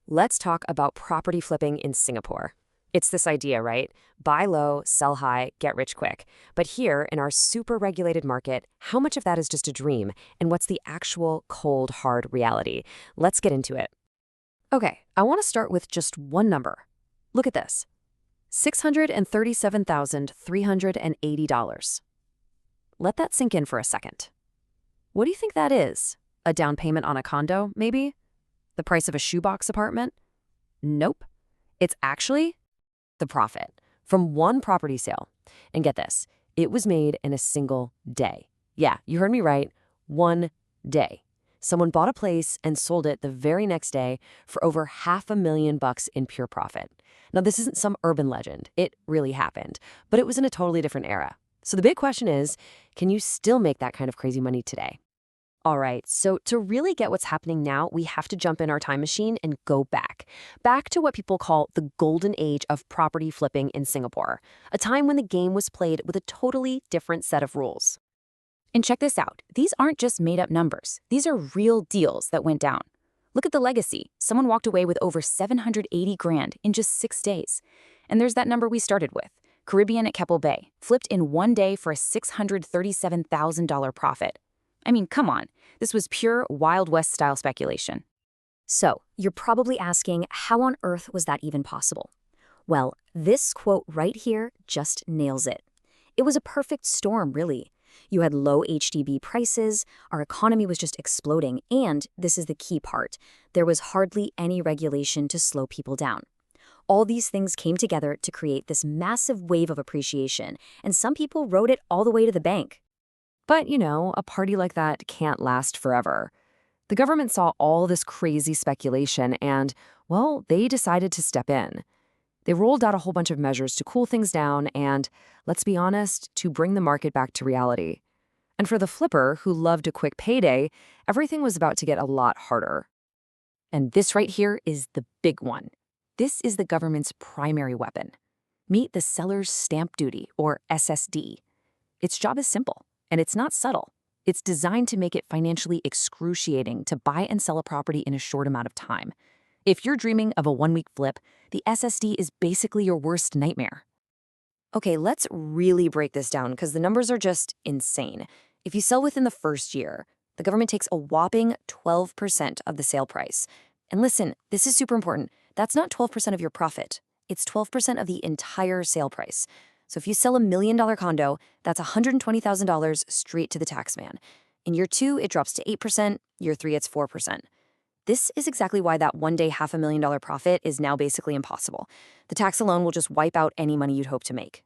Let's talk about property flipping in Singapore. It's this idea, right? Buy low, sell high, get rich quick. But here, in our super regulated market, how much of that is just a dream? And what's the actual cold, hard reality? Let's get into it. Okay, I want to start with just one number. Look at this. $637,380. Let that sink in for a second. What do you think that is? A down payment on a condo, maybe? The price of a shoebox apartment? Nope. It's actually the profit from one property sale. And get this, it was made in a single day. Yeah, you heard me right. One day. Someone bought a place and sold it the very next day for over $500,000 in pure profit. Now, this isn't some urban legend. It really happened, but it was in a totally different era. So the big question is, can you still make that kind of crazy money today? All right, so to really get what's happening now, we have to jump in our time machine and go back to what people call the golden age of property flipping in Singapore, a time when the game was played with a totally different set of rules. And check this out. These aren't just made-up numbers. These are real deals that went down. Look at the legacy. Someone walked away with over $780,000 in just 6 days. And there's that number we started with. Caribbean at Keppel Bay, flipped in one day for a $637,000 profit. I mean, come on. This was pure Wild West-style speculation. So, you're probably asking, how on earth was that even possible? Well, this quote right here just nails it. It was a perfect storm, really. You had low HDB prices, our economy was just exploding, and this is the key part, there was hardly any regulation to slow people down. All these things came together to create this massive wave of appreciation, and some people rode it all the way to the bank. But, a party like that can't last forever. The government saw all this crazy speculation and, well, they decided to step in. They rolled out a whole bunch of measures to cool things down and, let's be honest, to bring the market back to reality. And for the flipper who loved a quick payday, everything was about to get a lot harder. And this right here is the big one. This is the government's primary weapon. Meet the seller's stamp duty, or SSD. Its job is simple. And it's not subtle. It's designed to make it financially excruciating to buy and sell a property in a short amount of time. If you're dreaming of a one-week flip, the SSD is basically your worst nightmare. Okay, let's really break this down because the numbers are just insane. If you sell within the first year, the government takes a whopping 12% of the sale price. And listen, this is super important. That's not 12% of your profit. It's 12% of the entire sale price. So if you sell $1 million condo, that's $120,000 straight to the tax man. In year 2, it drops to 8%. Year 3, it's 4%. This is exactly why that one-day $500,000 profit is now basically impossible. The tax alone will just wipe out any money you'd hope to make.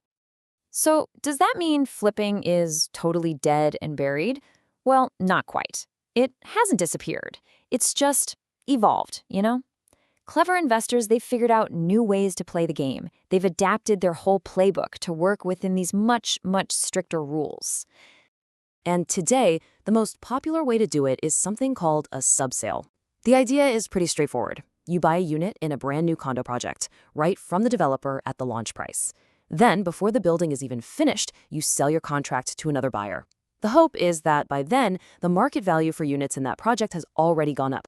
So, does that mean flipping is totally dead and buried? Well, not quite. It hasn't disappeared. It's just evolved, Clever investors, they've figured out new ways to play the game. They've adapted their whole playbook to work within these much, much stricter rules. And today, the most popular way to do it is something called a subsale. The idea is pretty straightforward. You buy a unit in a brand new condo project, right from the developer at the launch price. Then, before the building is even finished, you sell your contract to another buyer. The hope is that by then, the market value for units in that project has already gone up.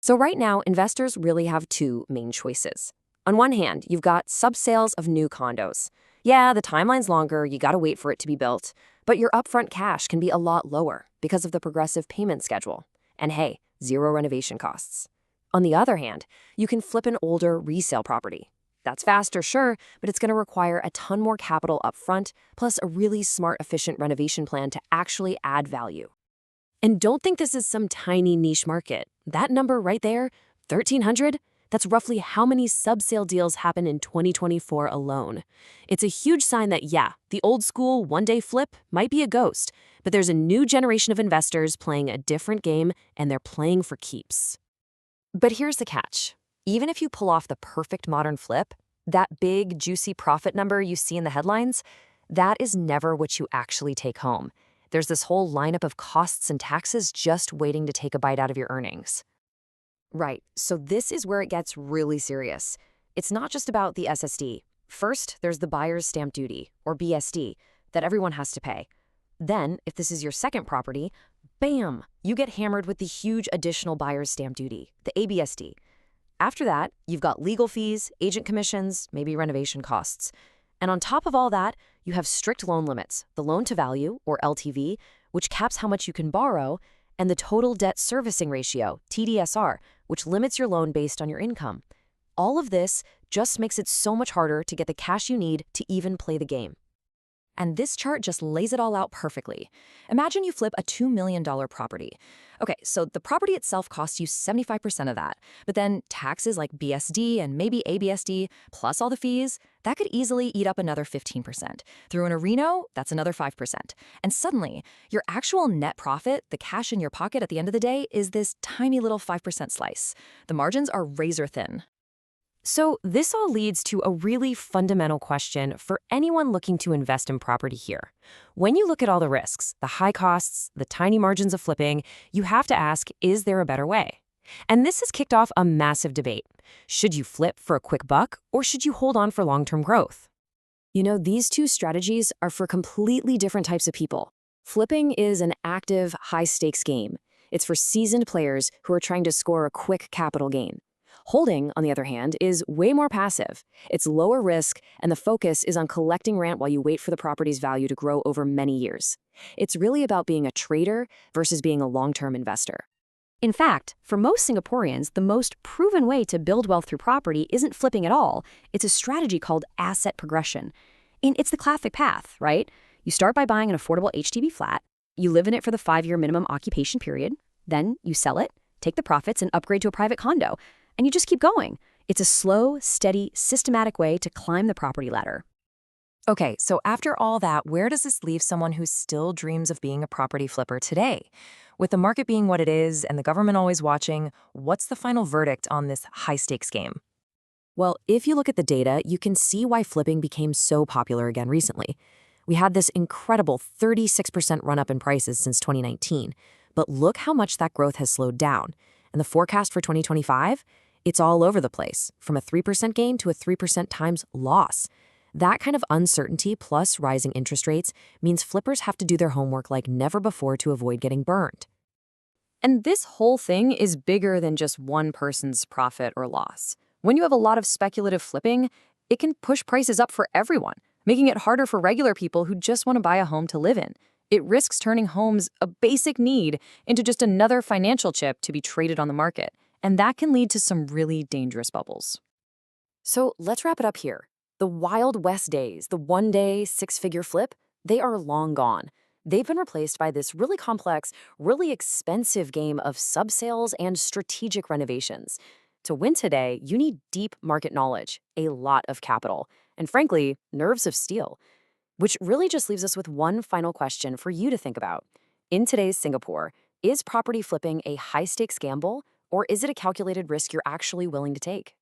So right now, investors really have two main choices. On one hand, you've got subsales of new condos. Yeah, the timeline's longer, you gotta wait for it to be built, but your upfront cash can be a lot lower because of the progressive payment schedule. And hey, zero renovation costs. On the other hand, you can flip an older resale property. That's faster, sure, but it's gonna require a ton more capital upfront, plus a really smart, efficient renovation plan to actually add value. And don't think this is some tiny niche market. That number right there, 1,300, that's roughly how many subsale deals happen in 2024 alone. It's a huge sign that, yeah, the old school one-day flip might be a ghost, but there's a new generation of investors playing a different game, and they're playing for keeps. But here's the catch. Even if you pull off the perfect modern flip, that big, juicy profit number you see in the headlines, that is never what you actually take home. There's this whole lineup of costs and taxes just waiting to take a bite out of your earnings. Right, so this is where it gets really serious. It's not just about the SSD. First, there's the buyer's stamp duty, or BSD, that everyone has to pay. Then, if this is your second property, bam, you get hammered with the huge additional buyer's stamp duty, the ABSD. After that, you've got legal fees, agent commissions, maybe renovation costs. And on top of all that, you have strict loan limits, the loan-to-value, or LTV, which caps how much you can borrow, and the total debt servicing ratio, TDSR, which limits your loan based on your income. All of this just makes it so much harder to get the cash you need to even play the game. And this chart just lays it all out perfectly. Imagine you flip a $2 million property. Okay, so the property itself costs you 75% of that, but then taxes like BSD and maybe ABSD, plus all the fees, that could easily eat up another 15%. Through an Reno, that's another 5%. And suddenly, your actual net profit, the cash in your pocket at the end of the day, is this tiny little 5% slice. The margins are razor thin. So this all leads to a really fundamental question for anyone looking to invest in property here. When you look at all the risks, the high costs, the tiny margins of flipping, you have to ask, is there a better way? And this has kicked off a massive debate. Should you flip for a quick buck, or should you hold on for long-term growth? You know, these two strategies are for completely different types of people. Flipping is an active, high-stakes game. It's for seasoned players who are trying to score a quick capital gain. Holding, on the other hand, is way more passive. It's lower risk, and the focus is on collecting rent while you wait for the property's value to grow over many years. It's really about being a trader versus being a long-term investor. In fact, for most Singaporeans, the most proven way to build wealth through property isn't flipping at all. It's a strategy called asset progression. And it's the classic path, right? You start by buying an affordable HDB flat, you live in it for the 5-year minimum occupation period, then you sell it, take the profits, and upgrade to a private condo. And you just keep going. It's a slow, steady, systematic way to climb the property ladder. Okay, so after all that, where does this leave someone who still dreams of being a property flipper today? With the market being what it is and the government always watching, what's the final verdict on this high-stakes game? Well, if you look at the data, you can see why flipping became so popular again recently. We had this incredible 36% run-up in prices since 2019, but look how much that growth has slowed down. And the forecast for 2025? It's all over the place, from a 3% gain to a 3% times loss. That kind of uncertainty plus rising interest rates means flippers have to do their homework like never before to avoid getting burned. And this whole thing is bigger than just one person's profit or loss. When you have a lot of speculative flipping, it can push prices up for everyone, making it harder for regular people who just want to buy a home to live in. It risks turning homes, a basic need, into just another financial chip to be traded on the market. And that can lead to some really dangerous bubbles. So let's wrap it up here. The Wild West days, the one-day, six-figure flip, they are long gone. They've been replaced by this really complex, really expensive game of subsales and strategic renovations. To win today, you need deep market knowledge, a lot of capital, and frankly, nerves of steel. Which really just leaves us with one final question for you to think about. In today's Singapore, is property flipping a high-stakes gamble, or is it a calculated risk you're actually willing to take?